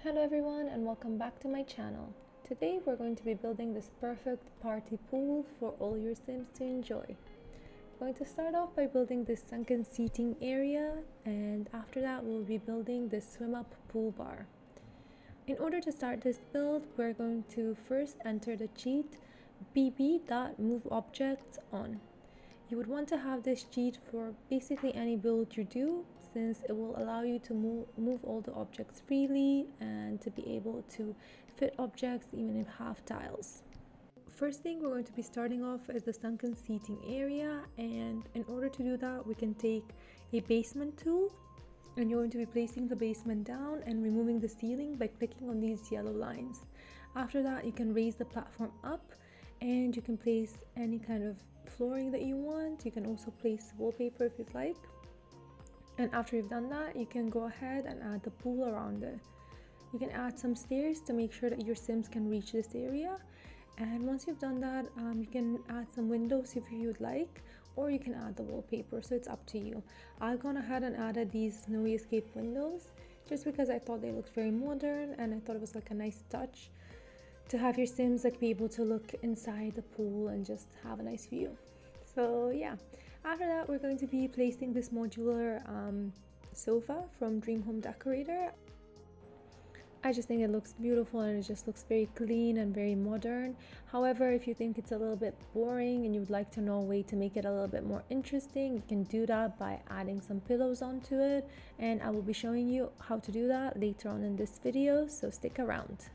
Hello everyone and welcome back to my channel. Today we're going to be building this perfect party pool for all your Sims to enjoy. I'm going to start off by building this sunken seating area, and after that we'll be building this swim up pool bar. In order to start this build, we're going to first enter the cheat bb.moveobjects on. You would want to have this cheat for basically any build you do, since it will allow you to move all the objects freely and to be able to fit objects even in half tiles. First thing we're going to be starting off is the sunken seating area, and in order to do that we can take a basement tool, and you're going to be placing the basement down and removing the ceiling by clicking on these yellow lines. After that you can raise the platform up and you can place any kind of flooring that you want. You can also place wallpaper if you'd like. And after you've done that, you can go ahead and add the pool around it. You can add some stairs to make sure that your Sims can reach this area. And once you've done that, you can add some windows if you would like, or you can add the wallpaper, so it's up to you. I've gone ahead and added these snowy escape windows just because I thought they looked very modern, and I thought it was like a nice touch to have your Sims be able to look inside the pool and just have a nice view. So yeah, after that we're going to be placing this modular sofa from Dream Home Decorator. I just think it looks beautiful and it just looks very clean and very modern. However, if you think it's a little bit boring and you would like to know a way to make it a little bit more interesting, you can do that by adding some pillows onto it, and I will be showing you how to do that later on in this video, so stick around.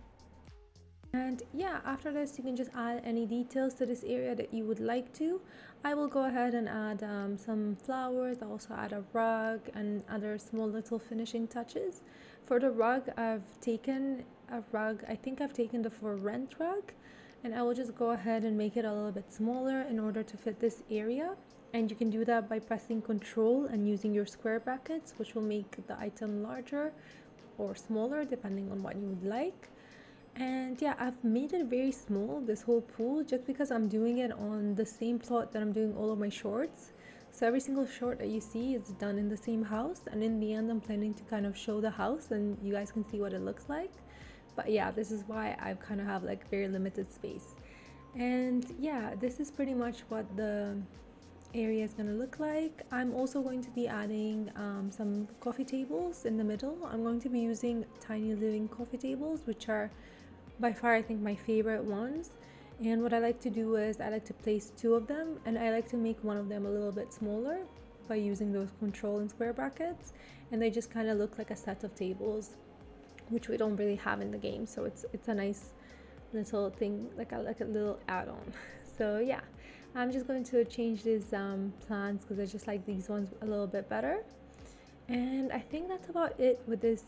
And yeah, after this you can just add any details to this area that you would like to. I will go ahead and add some flowers. I'll also add a rug and other small little finishing touches. For the rug, I've taken a rug, I think I've taken the for rent rug, and I will just go ahead and make it a little bit smaller in order to fit this area. And you can do that by pressing Control and using your square brackets, which will make the item larger or smaller depending on what you would like. And yeah, I've made it very small, this whole pool, just because I'm doing it on the same plot that I'm doing all of my shorts. So every single short that you see is done in the same house, and in the end I'm planning to kind of show the house and you guys can see what it looks like. But yeah, this is why I kind of have like very limited space. And yeah, this is pretty much what the area is going to look like. I'm also going to be adding some coffee tables in the middle. I'm going to be using Tiny Living coffee tables, which are by far I think my favorite ones. And what I like to do is I like to place two of them, and I like to make one of them a little bit smaller by using those control and square brackets, and they just kind of look like a set of tables, which we don't really have in the game, so it's a nice little thing, like a little add-on. So yeah, I'm just going to change these plants because I just like these ones a little bit better. And I think that's about it with this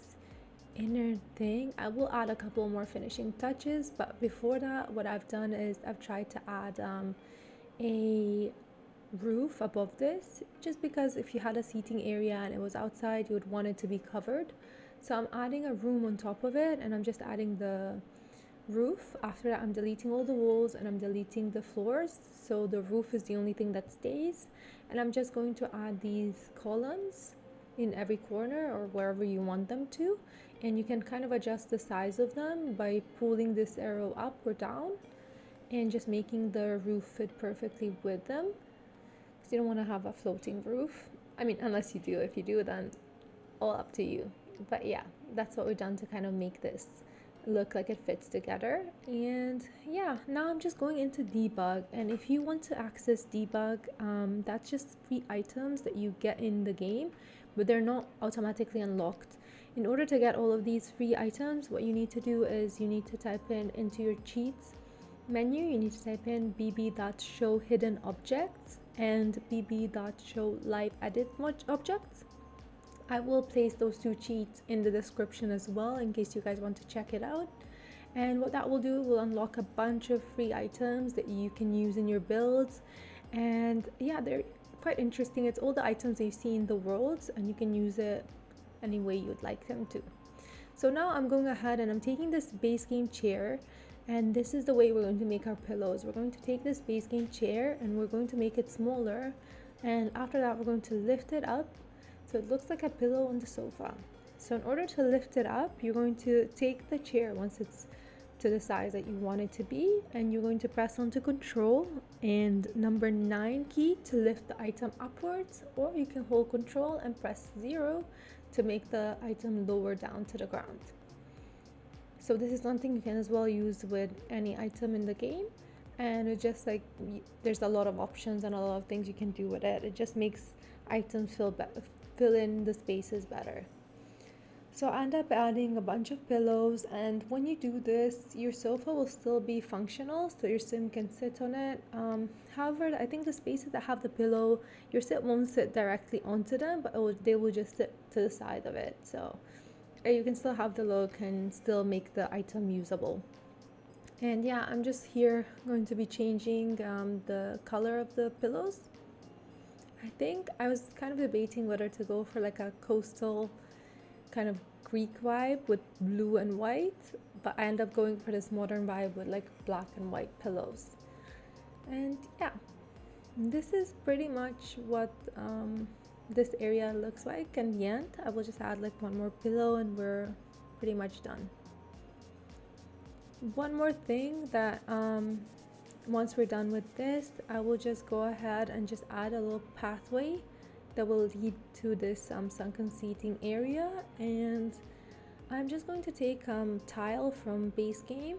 inner thing. I will add a couple more finishing touches, but before that what I've done is I've tried to add a roof above this, just because if you had a seating area and it was outside you would want it to be covered. So I'm adding a room on top of it, and I'm just adding the roof. After that I'm deleting all the walls and I'm deleting the floors, so the roof is the only thing that stays. And I'm just going to add these columns in every corner or wherever you want them to, and you can kind of adjust the size of them by pulling this arrow up or down and just making the roof fit perfectly with them, because you don't want to have a floating roof. I mean, unless you do. If you do, then all up to you. But yeah, that's what we've done to kind of make this look like it fits together. And yeah, now I'm just going into debug, and if you want to access debug, that's just free items that you get in the game, but they're not automatically unlocked. In order to get all of these free items, what you need to do is you need to type in into your cheats menu, you need to type in bb.showhiddenobjects and bb.showliveeditobjects. I will place those two cheats in the description as well in case you guys want to check it out. And what that will do will unlock a bunch of free items that you can use in your builds. And yeah, they're quite interesting. It's all the items that you see in the worlds, and you can use it any way you'd like them to. So now I'm going ahead and I'm taking this base game chair, and this is the way we're going to make our pillows. We're going to take this base game chair and we're going to make it smaller, and after that we're going to lift it up so it looks like a pillow on the sofa. So in order to lift it up, you're going to take the chair once it's to the size that you want it to be, and you're going to press onto Control and number 9 key to lift the item upwards, or you can hold Control and press 0 to make the item lower down to the ground. So this is something you can as well use with any item in the game, and it just like there's a lot of options and a lot of things you can do with it. It just makes items fill in the spaces better. So I end up adding a bunch of pillows, and when you do this, your sofa will still be functional, so your sim can sit on it. However, I think the spaces that have the pillow, your sim won't sit directly onto them, but they will just sit to the side of it. So you can still have the look and still make the item usable. And yeah, I'm just here going to be changing the color of the pillows. I think I was kind of debating whether to go for like a coastal kind of Greek vibe with blue and white, but I end up going for this modern vibe with like black and white pillows. And yeah, this is pretty much what this area looks like. In the end, I will just add like one more pillow and we're pretty much done. One more thing that once we're done with this, I will just go ahead and just add a little pathway that will lead to this sunken seating area, and I'm just going to take tile from base game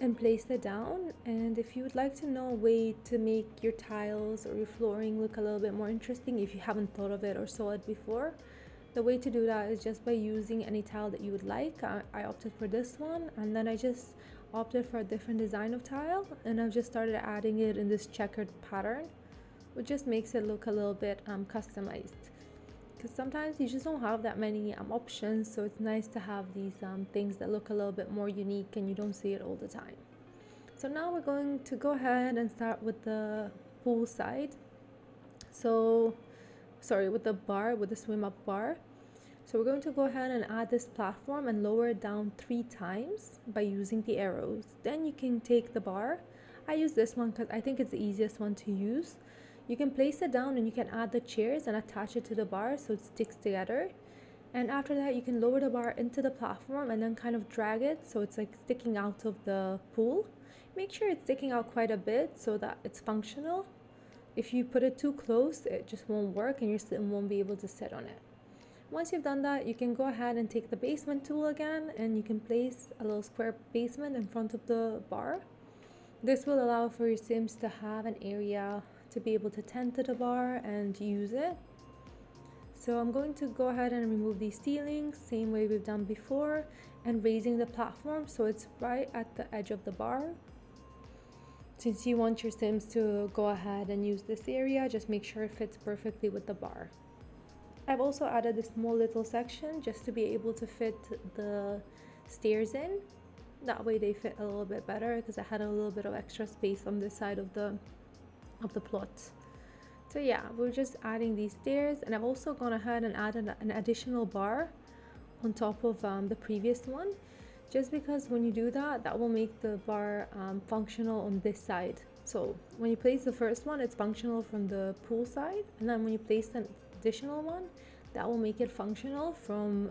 and place it down. And if you would like to know a way to make your tiles or your flooring look a little bit more interesting, if you haven't thought of it or saw it before, the way to do that is just by using any tile that you would like. I opted for this one, and then I just opted for a different design of tile, and I've just started adding it in this checkered pattern, which just makes it look a little bit customized, because sometimes you just don't have that many options, so it's nice to have these things that look a little bit more unique and you don't see it all the time. So now we're going to go ahead and start with the pool side. So sorry, with the bar, with the swim up bar. So we're going to go ahead and add this platform and lower it down 3 times by using the arrows. Then you can take the bar. I use this one because I think it's the easiest one to use. You can place it down and you can add the chairs and attach it to the bar so it sticks together. And after that, you can lower the bar into the platform and then kind of drag it so it's like sticking out of the pool. Make sure it's sticking out quite a bit so that it's functional. If you put it too close, it just won't work and your sim won't be able to sit on it. Once you've done that, you can go ahead and take the basement tool again, and you can place a little square basement in front of the bar. This will allow for your sims to have an area to be able to tend to the bar and use it. So I'm going to go ahead and remove these ceilings, same way we've done before, and raising the platform so it's right at the edge of the bar. Since you want your sims to go ahead and use this area, just make sure it fits perfectly with the bar. I've also added a small little section just to be able to fit the stairs in. That way they fit a little bit better, because I had a little bit of extra space on this side of the plot. So yeah, we're just adding these stairs, and I've also gone ahead and added an additional bar on top of the previous one, just because when you do that, that will make the bar functional on this side. So when you place the first one, it's functional from the pool side, and then when you place an additional one, that will make it functional from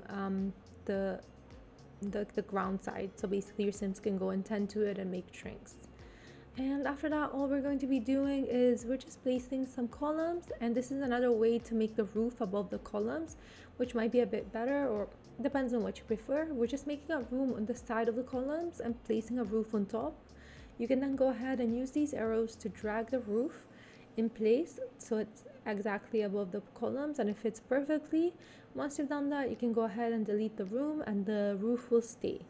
the ground side. So basically your sims can go and tend to it and make drinks. And after that, all we're going to be doing is we're just placing some columns, and this is another way to make the roof above the columns, which might be a bit better, or depends on what you prefer. We're just making a room on the side of the columns and placing a roof on top. You can then go ahead and use these arrows to drag the roof in place so it's exactly above the columns and it fits perfectly. Once you've done that, you can go ahead and delete the room and the roof will stay.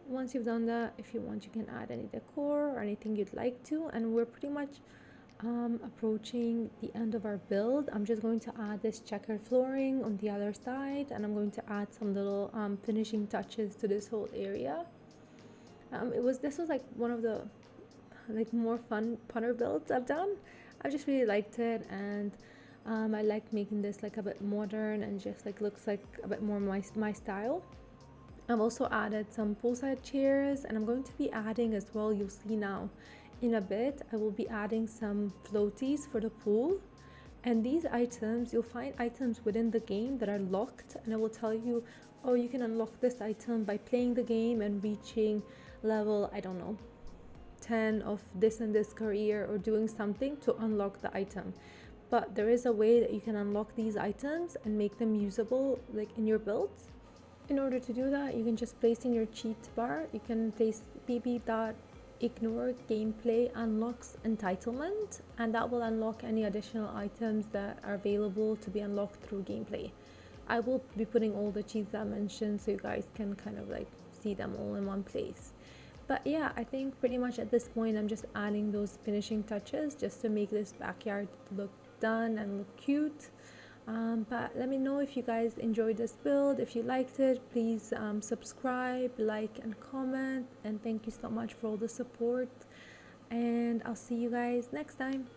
Once you've done that, if you want, you can add any decor or anything you'd like to, and we're pretty much approaching the end of our build. I'm just going to add this checkered flooring on the other side, and I'm going to add some little finishing touches to this whole area. This was like one of the more funner builds I've done. I just really liked it, and I like making this like a bit modern and just like looks like a bit more my style. I've also added some poolside chairs, and I'm going to be adding as well, you'll see now in a bit, I will be adding some floaties for the pool. And these items, you'll find items within the game that are locked, and I will tell you oh, you can unlock this item by playing the game and reaching level, I don't know, 10 of this and this career, or doing something to unlock the item. But there is a way that you can unlock these items and make them usable like in your builds. In order to do that, you can just place in your cheat bar, you can place bb.ignoregameplayunlocksentitlement, and that will unlock any additional items that are available to be unlocked through gameplay. I will be putting all the cheats I mentioned so you guys can kind of like see them all in one place. But yeah, I think pretty much at this point I'm just adding those finishing touches just to make this backyard look done and look cute. But let me know if you guys enjoyed this build. If you liked it, please subscribe, like, and comment. And thank you so much for all the support. And I'll see you guys next time.